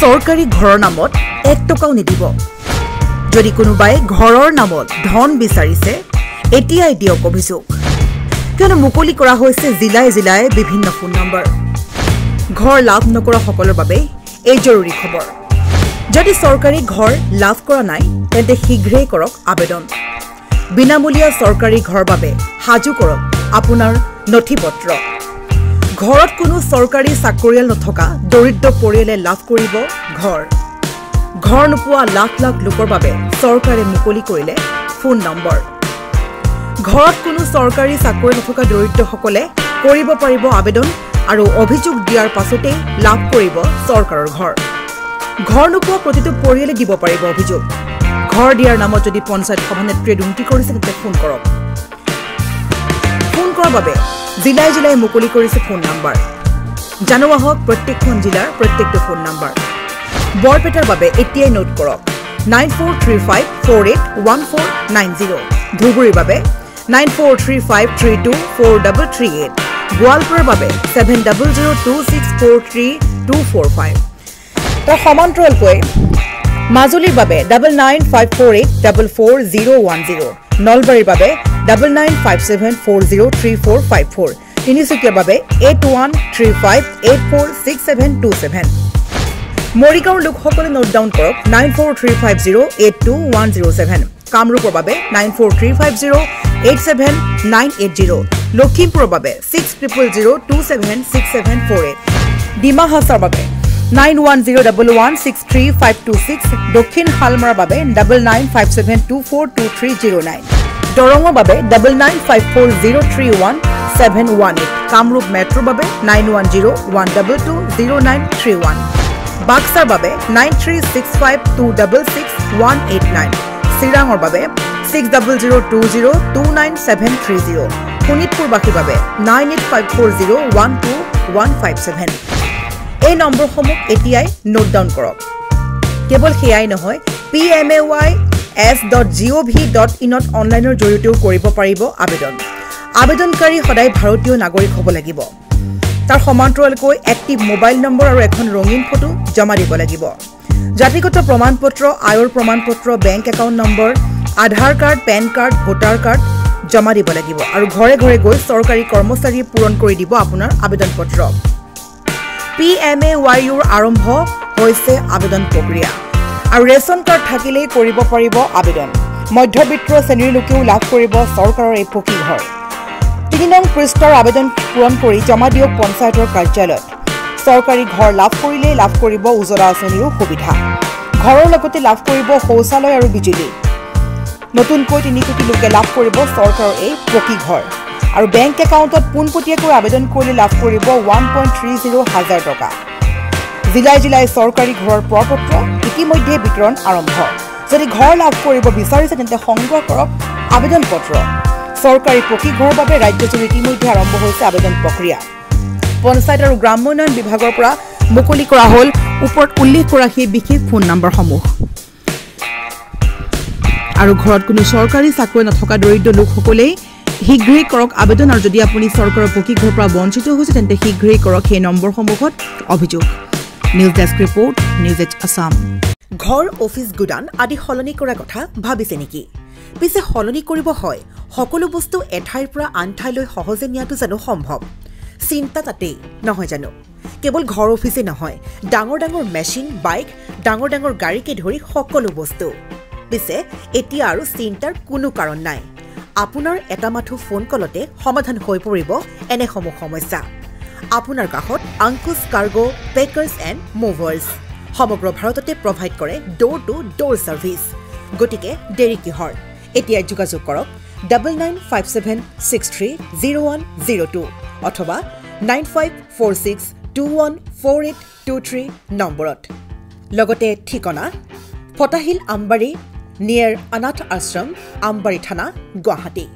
চৰকাৰী ঘৰৰ নামত 1 টকাও নিদিব যদি কোনোবাই ঘৰৰ নামত ধন বিচাৰিছে এতিয়াই দিয়ক অভিযোগ কিয়নো মুকলি কৰা হৈছে জিলাই জিলাই বিভিন্ন ফোন নম্বৰ ঘৰ লাভ নকৰা সকলৰ বাবে এই জৰুৰী খবৰ যদি চৰকাৰী ঘৰ লাভ কৰা নাই তেন্তে শীঘ্ৰেই কৰক আবেদন বিনামূলীয়া চৰকাৰী ঘৰ বাবে হাজু কৰক আপোনাৰ নথিপত্ৰ ঘৰত কোনো চৰকাৰী চাকৰিয়াল নথকা দৰিদ্ৰ পৰিয়ালে লাভ কৰিব ঘৰ নোপোৱা লাখ লাখ লোকৰ বাবে চৰকাৰে মুকলি কৰিলে ফোন নম্বৰ ঘৰত কোনো চৰকাৰী চাকৰি নথকা দৰিদ্ৰসকলে কৰিব পাৰিব আবেদন আৰু অভিযোগ দিয়াৰ পাছতে লাভ কৰিব চৰকাৰৰ ঘৰ নোপোৱা প্ৰতিটো পৰিয়ালে দিব পাৰিব অভিযোগ ঘৰ দিয়াৰ নামত যদি পঞ্চায়ত সভানেত্ৰীয়ে দুৰ্নীতি কৰিছে তেন্তে ফোন কৰক ফোন কৰাৰ বাবে জিলাই জিলাই মুকলি কৰিছে ফোন নম্বৰ জানোৱা হওক প্ৰত্যেকখন জিলাৰ প্ৰত্যেকটো ফোন নম্বৰ বৰপেটাৰ বাবে এতিয়াই নোট কৰক 9435481490 ধুবুৰীৰ বাবে 9435324338 গোৱালপাৰাৰ বাবে 7002643245 তাৰ সমান্তৰালকৈ মাজুলীৰ বাবে 9954844010 নলবাৰীৰ বাবে 9957403454 তিনিচুকীয়াৰ বাবে 8135846727 মৰিগাঁৱৰ লোকসকলে নোট ডাউন কৰক 9435082107 কামৰূপৰ বাবে 9435087980 লখিমপুৰৰ বাবে 6002776748 ডিমা হাছাৰ বাবে 9101163526 দক্ষিণ হালমাৰাৰ বাবে 9957242309 দৰঙৰ বাবে 9954031718 কামৰূপ মেট্ৰৰ বাবে 9101220931 বাক্সাৰ বাবে 9365266189 চিৰাঙৰ বাবে 6002029730 শোণিতপুৰবাসীৰ বাবে 9854012157 এই নম্বৰসমূহ এতিয়াই নোট ডাউন কৰক কেৱল সেয়াই নহয় pmays.gov.in অনলাইনৰ জৰিয়তেও কৰিব পাৰিব আবেদনকাৰী সদায় ভাৰতীয় নাগৰিক হ'ব লাগিব তাৰ সমান্তৰালকৈ এক্টিভ মোবাইল নম্বৰ আৰু এখন ৰঙীন ফটো জমা দিব লাগিব জাতিগত প্ৰমাণপত্ৰ আয়ৰ প্ৰমাণপত্ৰ bank account number Aadhaar card PAN card voter card জমা দিব লাগিব আৰু ঘৰে ঘৰে গৈ চৰকাৰী কৰ্মচাৰীয়ে পূৰণ কৰি দিব আপোনাৰ আবেদন পত্ৰ PMAYৰ আৰম্ভ হৈছে আবেদন প্ৰক্ৰিয়া আৰু ৰেচন কাৰ্ড থাকিলেই কৰিব পাৰিব আবেদন মধ্যবিত্ত শ্ৰেণীৰ লোকেও লাভ কৰিব চৰকাৰৰ এই পকী ঘৰ 3 নং পৃষ্ঠাৰ আবেদন পূৰণ কৰি জমা দিয়ক পঞ্চায়তৰ কাৰ্যালয়ত চৰকাৰী ঘৰ লাভ কৰিলে লাভ কৰিব উজলা আঁচনিৰো সুবিধা ঘৰৰ লগতে লাভ কৰিব শৌচালয় আৰু বিজুলী নতুনকৈ 3 কোটি লোকে লাভ কৰিব চৰকাৰৰ এই পকী ঘৰ আৰু বেংক একাউণ্টত পোনপটীয়াকৈ আবেদন কৰিলে লাভ কৰিব 1.30 হাজাৰ টকা জিলাই জিলাই চৰকাৰী ঘৰৰ প্ৰপত্ৰ ইতিমধ্যে বিতৰণ আৰম্ভ যদি ঘৰ লাভ কৰিব বিচাৰিছে তেন্তে সংগ্ৰহ কৰক আবেদন পত্ৰ চৰকাৰী পকী ঘৰৰ বাবে ৰাজ্যজুৰি ইতিমধ্যে আৰম্ভ হৈছে আবেদন প্ৰক্ৰিয়া পঞ্চায়ত আৰু গ্ৰাম্য উন্নয়ন বিভাগৰ পৰা মুকলি কৰা হ'ল ওপৰত উল্লেখ কৰা সেই বিশেষ ফোন নম্বৰসমূহ আৰু ঘৰত কোনো চৰকাৰী চাকৰি নথকা দৰিদ্ৰ লোকসকলেই শীঘ্ৰেই কৰক আবেদন আৰু যদি আপুনি চৰকাৰৰ পকী ঘৰৰ পৰা বঞ্চিত হৈছে তেন্তে শীঘ্ৰেই কৰক সেই নম্বৰসমূহত অভিযোগ news desk report news H Assam ঘৰ অফিচ গুদান আদি সলনি কৰা কথা ভাবিছে নেকি পিছে সলনি কৰিব হয় সকলো বস্তু এঠাইৰ পৰা আন ঠাইলৈ সহজে নিয়াটো জানো সম্ভৱ চিন্তা তাতেই নহয় জানো কেৱল ঘৰ অফিচে নহয় ডাঙৰ ডাঙৰ মেচিন বাইক ডাঙৰ ডাঙৰ গাড়ীকে ধৰি সকলো বস্তু পিছে এতিয়া আৰু চিন্তাৰ কোনো কাৰণ নাই আপোনাৰ এটা মাথো ফোন কলতে সমাধান হৈ পৰিব এনেসমূহ সমস্যা আপোনাৰ কাষত আংকুশ কাৰ্গো পেকাৰ্ছ এণ্ড মুভাৰ্ছ সমগ্ৰ ভাৰততে প্ৰভাইড কৰে ডোৰ টু ডোৰ ছাৰ্ভিচ গতিকে দেৰি কিহৰ এতিয়া যোগাযোগ কৰক 9957630102 অথবা 9546214823 নম্বৰত লগতে ঠিকনা ফটাহিল আমবাৰী নিয়াৰ অনাথ আশ্ৰম আমবাৰী থানা গুৱাহাটী